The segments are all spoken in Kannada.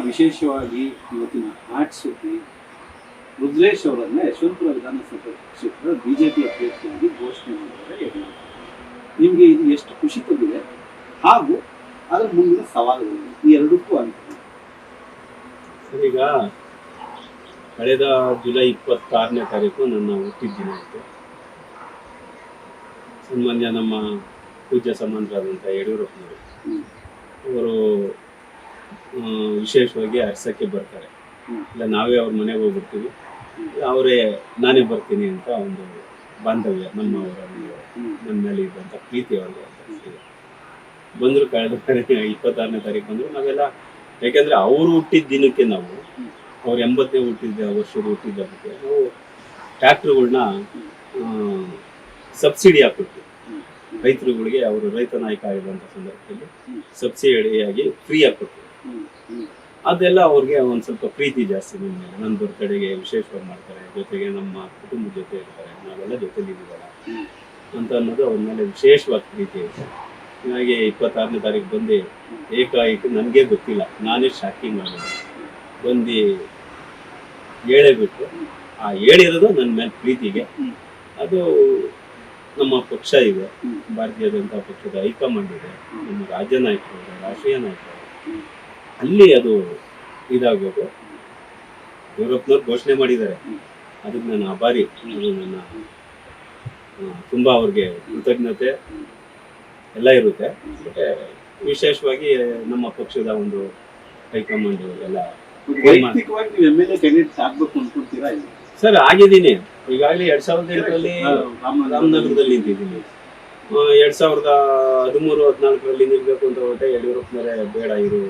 ವಿಶೇಷವಾಗಿ ಇವತ್ತಿನ ಹಾಟ್ ಸುದ್ದಿ ರುದ್ರೇಶ್ ಅವರನ್ನ ಯಶವಂತಪುರ ವಿಧಾನಸಭಾ ಕ್ಷೇತ್ರದ ಬಿಜೆಪಿ ಅಭ್ಯರ್ಥಿಯಾಗಿ ಘೋಷಣೆ ಮಾಡಿದ್ದಾರೆ ಯಡಿಯೂರಪ್ಪ. ನಿಮಗೆ ಇದು ಎಷ್ಟು ಖುಷಿ ತಂದಿದೆ ಹಾಗೂ ಅದರ ಮುಂದಿನ ಸವಾಲುಗಳು ಈ ಎರಡಕ್ಕೂ ಅಂತ? ಈಗ ಕಳೆದ ಜುಲೈ 26ನೇ ತಾರೀಕು ನನ್ನ ಹುಟ್ಟಿದ ದಿನ ಆಯಿತು. ಸನ್ಮಾನ್ಯ ನಮ್ಮ ಪೂಜ್ಯ ಸಮಾನರಾದಂಥ ಯಡಿಯೂರಪ್ಪನವರು ಅವರು ವಿಶೇಷವಾಗಿ ಅರ್ಸಕ್ಕೆ ಬರ್ತಾರೆ. ಇಲ್ಲ ನಾವೇ ಅವ್ರ ಮನೆಗೆ ಹೋಗ್ಬಿಡ್ತೀವಿ, ಅವರೇ ನಾನೇ ಬರ್ತೀನಿ ಅಂತ ಒಂದು ಬಾಂಧವ್ಯ ನಮ್ಮವರ ನನ್ನ ಮೇಲೆ ಇದ್ದಂಥ ಪ್ರೀತಿ ಅವ್ರಿಗೆ ಬಂದರು. ಕಳೆದ 26ನೇ ತಾರೀಕು ಬಂದರು. ನಾವೆಲ್ಲ ಯಾಕೆಂದರೆ ಅವರು ಹುಟ್ಟಿದ ದಿನಕ್ಕೆ ನಾವು ಅವ್ರು 80ನೇ ವರ್ಷದ ಹುಟ್ಟಿದ್ದಕ್ಕೆ ನಾವು ಟ್ರ್ಯಾಕ್ಟರ್ಗಳನ್ನ ಸಬ್ಸಿಡಿ ಹಾಕ್ಬಿಟ್ಟು ರೈತರುಗಳಿಗೆ, ಅವರು ರೈತ ನಾಯಕ ಆಗಿರುವಂಥ ಸಂದರ್ಭದಲ್ಲಿ ಸಬ್ಸಿಡಿಯಾಗಿ ಫ್ರೀ ಹಾಕ್ಬಿಟ್ಟು ಅದೆಲ್ಲ ಅವ್ರಿಗೆ ಒಂದು ಸ್ವಲ್ಪ ಪ್ರೀತಿ ಜಾಸ್ತಿ ನನ್ನ ಮೇಲೆ. ನನ್ನ ಬರ್ತಡೆಗೆ ವಿಶೇಷವಾಗಿ ಮಾಡ್ತಾರೆ, ಜೊತೆಗೆ ನಮ್ಮ ಕುಟುಂಬದ ಜೊತೆ ಇರ್ತಾರೆ, ನಾವೆಲ್ಲ ಜೊತೆಲಿದ್ದೀವಲ್ಲ ಅಂತ ಅನ್ನೋದು ಅವ್ರ ಮೇಲೆ ವಿಶೇಷವಾದ ಪ್ರೀತಿ ಇದೆ. ಹೀಗಾಗಿ 26ನೇ ತಾರೀಕು ಬಂದು ಏಕಾಏಕಿ ನನಗೆ ಗೊತ್ತಿಲ್ಲ, ನಾನೇ ಶಾಕಿಂಗ್ ಮಾಡೋದು ಬಂದು ಹೇಳೇಬಿಟ್ಟು ಆ ಹೇಳಿರೋದು ನನ್ನ ಮೇಲೆ ಪ್ರೀತಿಗೆ. ಅದು ನಮ್ಮ ಪಕ್ಷ ಇದೆ, ಭಾರತೀಯ ಜನತಾ ಪಕ್ಷದ ಹೈಕಮಾಂಡ್ ಇದೆ, ನಮ್ಮ ರಾಜ್ಯ ನಾಯಕರು, ರಾಷ್ಟ್ರೀಯ ನಾಯಕರು, ಅಲ್ಲಿ ಅದು ಇದಾಗಬೇಕು. ಯಡಿಯೂರಪ್ಪನವ್ರು ಘೋಷಣೆ ಮಾಡಿದ್ದಾರೆ, ಅದಕ್ಕೆ ನಾನು ಆಭಾರಿ. ಅದು ನನ್ನ ತುಂಬ ಅವ್ರಿಗೆ ಕೃತಜ್ಞತೆ ಎಲ್ಲ ಇರುತ್ತೆ. ಮತ್ತೆ ವಿಶೇಷವಾಗಿ ನಮ್ಮ ಪಕ್ಷದ ಒಂದು ಹೈಕಮಾಂಡ್ ಎಲ್ಲ ಸರ್ ಆಗಿದ್ದೀನಿ. ಈಗಾಗಲೇ 2008ರಲ್ಲಿ ರಾಮನಗರದಲ್ಲಿ ನಿಂತಿದ್ದೀನಿ. 2013-14ರಲ್ಲಿ ನಿಲ್ಬೇಕು ಅಂತ ಹೊರಟೆ. ಯಡಿಯೂರಪ್ಪನವರೇ ಬೇಡ ಇರು.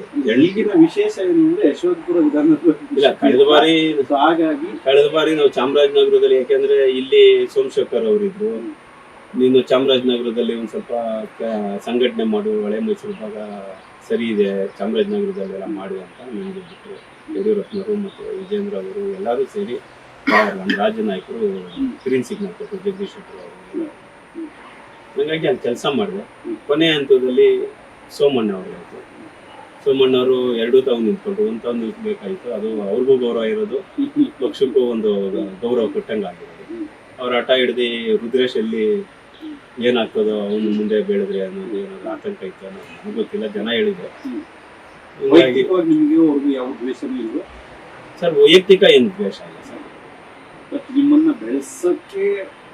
ಈಗಿನ ವಿಶೇಷ ಏನು ಅಂದ್ರೆ ಯಶವಂತಪುರ ವಿಧಾನಸಭೆ ಇಲ್ಲ, ಕಳೆದ ಬಾರಿ ನಾವು ಚಾಮರಾಜನಗರದಲ್ಲಿ, ಯಾಕೆಂದ್ರೆ ಇಲ್ಲಿ ಸೋಮಶೇಖರ್ ಅವರಿದ್ರು, ನೀನು ಚಾಮರಾಜನಗರದಲ್ಲಿ ಒಂದು ಸ್ವಲ್ಪ ಸಂಘಟನೆ ಮಾಡು, ಹಳೆ ಮೈಸೂರು ಭಾಗ ಸರಿ ಇದೆ, ಚಾಮರಾಜನಗರದಲ್ಲೆಲ್ಲ ಮಾಡು ಅಂತ ನನಗೆ ಬಿಟ್ಟರು. ಯಡಿಯೂರಪ್ಪನವರು ಮತ್ತು ವಿಜೇಂದ್ರ ಅವರು ಎಲ್ಲರೂ ಸೇರಿ ನಮ್ಮ ರಾಜ್ಯ ನಾಯಕರು ಗ್ರೀನ್ ಸಿಗ್ನಲ್ ಕೊಟ್ಟರು, ಜಗದೀಶ್ ಶೆಟ್ಟರ್ ಅವರು. ಹಾಗಾಗಿ ಅಲ್ಲಿ ಕೆಲಸ ಮಾಡಿದೆ. ಕೊನೆ ಹಂತದಲ್ಲಿ ಸೋಮಣ್ಣ ಅವರು ಆಯಿತು. ಸೋಮಣ್ಣವರು ಎರಡೂ ತಾವು ನಿಂತ್ಕೊಂಡ್ರು. ಒಂದು ತಾವು ನಿಲ್ಬೇಕಾಯಿತು. ಅದು ಅವ್ರಿಗೂ ಗೌರವ ಇರೋದು, ಪಕ್ಷಕ್ಕೂ ಒಂದು ಗೌರವ ಕೊಟ್ಟಂಗೆ ಆಗಿರೋದು. ಅವ್ರ ಹಠ ಹಿಡ್ದು ರುದ್ರೇಶ್ ಎಲ್ಲಿ ಏನಾಗ್ತದೋ ಅವನು ಮುಂದೆ ಬೆಳೆದ್ರೆ ಅನ್ನೋದು ಏನಾದ್ರು ಆತಂಕ ಇತ್ತು ಅನ್ನೋದು ನನಗೆ ಗೊತ್ತಿಲ್ಲ, ಜನ ಹೇಳಿದ್ರು. ಸರ್ ವೈಯಕ್ತಿಕ ಏನು ದ್ವೇಷ ಇಲ್ಲ ಸರ್, ಬಟ್ ನಿಮ್ಮನ್ನ ಬೆಳೆಸಕ್ಕೆ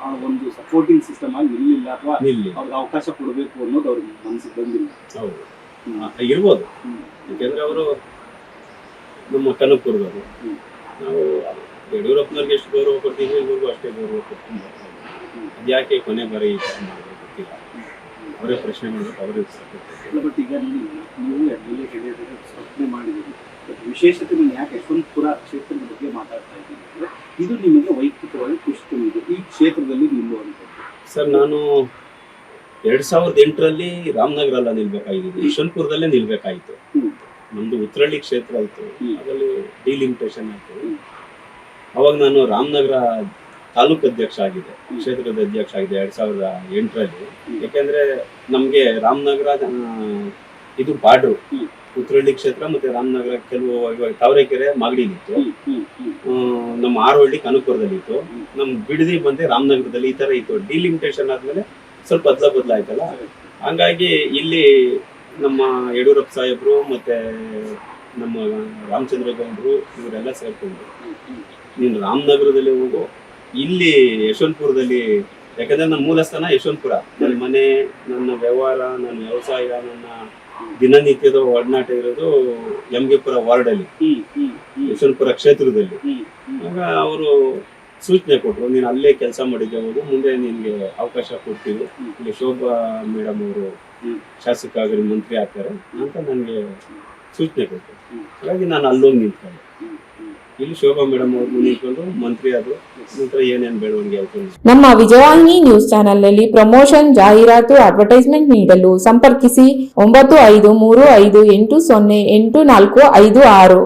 ಆ ಒಂದು ಸಪೋರ್ಟಿಂಗ್ ಸಿಸ್ಟಮ್ ಆಗಿ ಇರಲಿಲ್ಲ, ಅಥವಾ ಅವ್ರಿಗೆ ಅವಕಾಶ ಕೊಡಬೇಕು ಅನ್ನೋದು ಅವ್ರಿಗೆ ಮನಸ್ಸಿಗೆ ಬಂದಿಲ್ಲ. ಹೌದು, ಇರ್ಬೋದು. ಯಾಕೆಂದ್ರೆ ಅವರು ನಮ್ಮ ಕನಕಪುರದವರು. ನಾವು ಯಡಿಯೂರಪ್ಪನವ್ರಿಗೆ ಎಷ್ಟು ಗೌರವ ಕೊಡ್ತೀವಿ, ಇವ್ರಿಗೂ ಅಷ್ಟೇ ಗೌರವ ಕೊಡ್ತೀನಿ. ಅದ್ಯಾಕೆ ಕೊನೆ ಬಾರಿ ಈ ಥರ ಮಾಡೋದು ಗೊತ್ತಿಲ್ಲ. ಅವರೇ ಪ್ರಶ್ನೆ ಮಾಡಬೇಕು, ಅವರೇ ಉತ್ತರ ಕೊಡ್ತಾರೆ. ಬಟ್ ಈಗ ನೀವು ಸ್ಥಾಪನೆ ಮಾಡಿದ್ದೀರಿ, ಬಟ್ ವಿಶೇಷತೆ ನಾನು ಯಾಕೆ ಯಶವಂತಪುರ ಕ್ಷೇತ್ರದ ಬಗ್ಗೆ ಮಾತಾಡ್ತಾ ಇದ್ದೀನಿ ಅಂದರೆ, ಇದು ನಿಮಗೆ ವೈಯಕ್ತಿಕವಾಗಿ ಖುಷಿ ತಂದಿದೆ ಈ ಕ್ಷೇತ್ರದಲ್ಲಿ ನಿಲ್ಲುವಂಥದ್ದು. ಸರ್ ನಾನು 2008ರಲ್ಲಿ ರಾಮನಗರ ನಿಲ್ಬೇಕಾಗಿದ್ದು, ಯಶವಂತಪುರದಲ್ಲೇ ನಿಲ್ಬೇಕಾಯಿತು. ನಮ್ದು ಉತ್ತರಳ್ಳಿ ಕ್ಷೇತ್ರ ಆಯಿತು, ಅದರಲ್ಲಿ ಡಿಲಿಮಿಟೇಷನ್ ಆಯಿತು. ಅವಾಗ ನಾನು ರಾಮನಗರ ತಾಲೂಕು ಅಧ್ಯಕ್ಷ ಆಗಿದೆ, ಕ್ಷೇತ್ರದ ಅಧ್ಯಕ್ಷ ಆಗಿದೆ 2008ರಲ್ಲಿ. ಯಾಕೆಂದ್ರೆ ನಮಗೆ ರಾಮನಗರ ಇದು ಬಾರ್ಡ್ರು, ಉತ್ತರಳ್ಳಿ ಕ್ಷೇತ್ರ ಮತ್ತೆ ರಾಮನಗರ. ಕೆಲವು ಇವಾಗ ತಾವರೆಕೆರೆ ಮಾಗಡಿಲಿತ್ತು, ನಮ್ಮ ಆರೋಹಳ್ಳಿ ಕನಕಪುರದಲ್ಲಿತ್ತು, ನಮ್ಮ ಬಿಡದಿ ಬಂದೆ ರಾಮನಗರದಲ್ಲಿ. ಈ ತರ ಇತ್ತು. ಡಿಲಿಮಿಟೇಷನ್ ಆದ್ಮೇಲೆ ಸ್ವಲ್ಪ ಬದಲಾಯ್ತಲ್ಲ, ಹಂಗಾಗಿ ಇಲ್ಲಿ ನಮ್ಮ ಯಡಿಯೂರಪ್ಪ ಸಾಹೇಬ್ರು ಮತ್ತೆ ನಮ್ಮ ರಾಮಚಂದ್ರ ಗೌಡರು ಇವರೆಲ್ಲ ಸೇರ್ಕೊಂಡ್ರು, ನೀನು ರಾಮನಗರದಲ್ಲಿ ಹೋಗು, ಇಲ್ಲಿ ಯಶವಂತಪುರದಲ್ಲಿ, ಯಾಕಂದ್ರೆ ನನ್ನ ಮೂಲ ಸ್ಥಾನ ಯಶವಂತಪುರ. ನನ್ನ ಮನೆ, ನನ್ನ ವ್ಯವಹಾರ, ನನ್ನ ವ್ಯವಸಾಯ, ನನ್ನ ದಿನನಿತ್ಯದ ಒಡನಾಟ ಇರೋದು ಯಮಗೆಪುರ ವಾರ್ಡಲ್ಲಿ, ಯಶವಂತಪುರ ಕ್ಷೇತ್ರದಲ್ಲಿ. ಆಗ ಅವರು ಸೂಚನೆ ಕೊಟ್ಟರು, ನೀನು ಅಲ್ಲೇ ಕೆಲಸ ಮಾಡಿದ್ದೆ ಹೋದು, ಮುಂದೆ ನಿನಗೆ ಅವಕಾಶ ಕೊಡ್ತೀವಿ, ಇಲ್ಲಿ ಶೋಭಾ ಮೇಡಮ್ ಅವರು ಶಾಸಕ ಆಗಲಿ ಮಂತ್ರಿ ಆಗ್ತಾರೆ ಅಂತ ನನಗೆ ಸೂಚನೆ ಕೊಟ್ಟರು. ಹಾಗಾಗಿ ನಾನು ಅಲ್ಲೋಗಿ ನಿಂತ್ಕೊಂಡೆ. ಇಲ್ಲಿ ಶೋಭಾ ಮೇಡಮ್ ಅವರು ನಿಂತ್ಕೊಂಡು ಮಂತ್ರಿ ಆದ್ರು. ನಂತರ ಏನೇನು ಬೆಳವಣಿಗೆ ಆಯ್ತು. ನಮ್ಮ ವಿಜಯವಾಹಿನಿ ನ್ಯೂಸ್ ಚಾನೆಲ್ನಲ್ಲಿ ಪ್ರಮೋಷನ್, ಜಾಹೀರಾತು, ಅಡ್ವರ್ಟೈಸ್ಮೆಂಟ್ ನೀಡಲು ಸಂಪರ್ಕಿಸಿ 9535808456.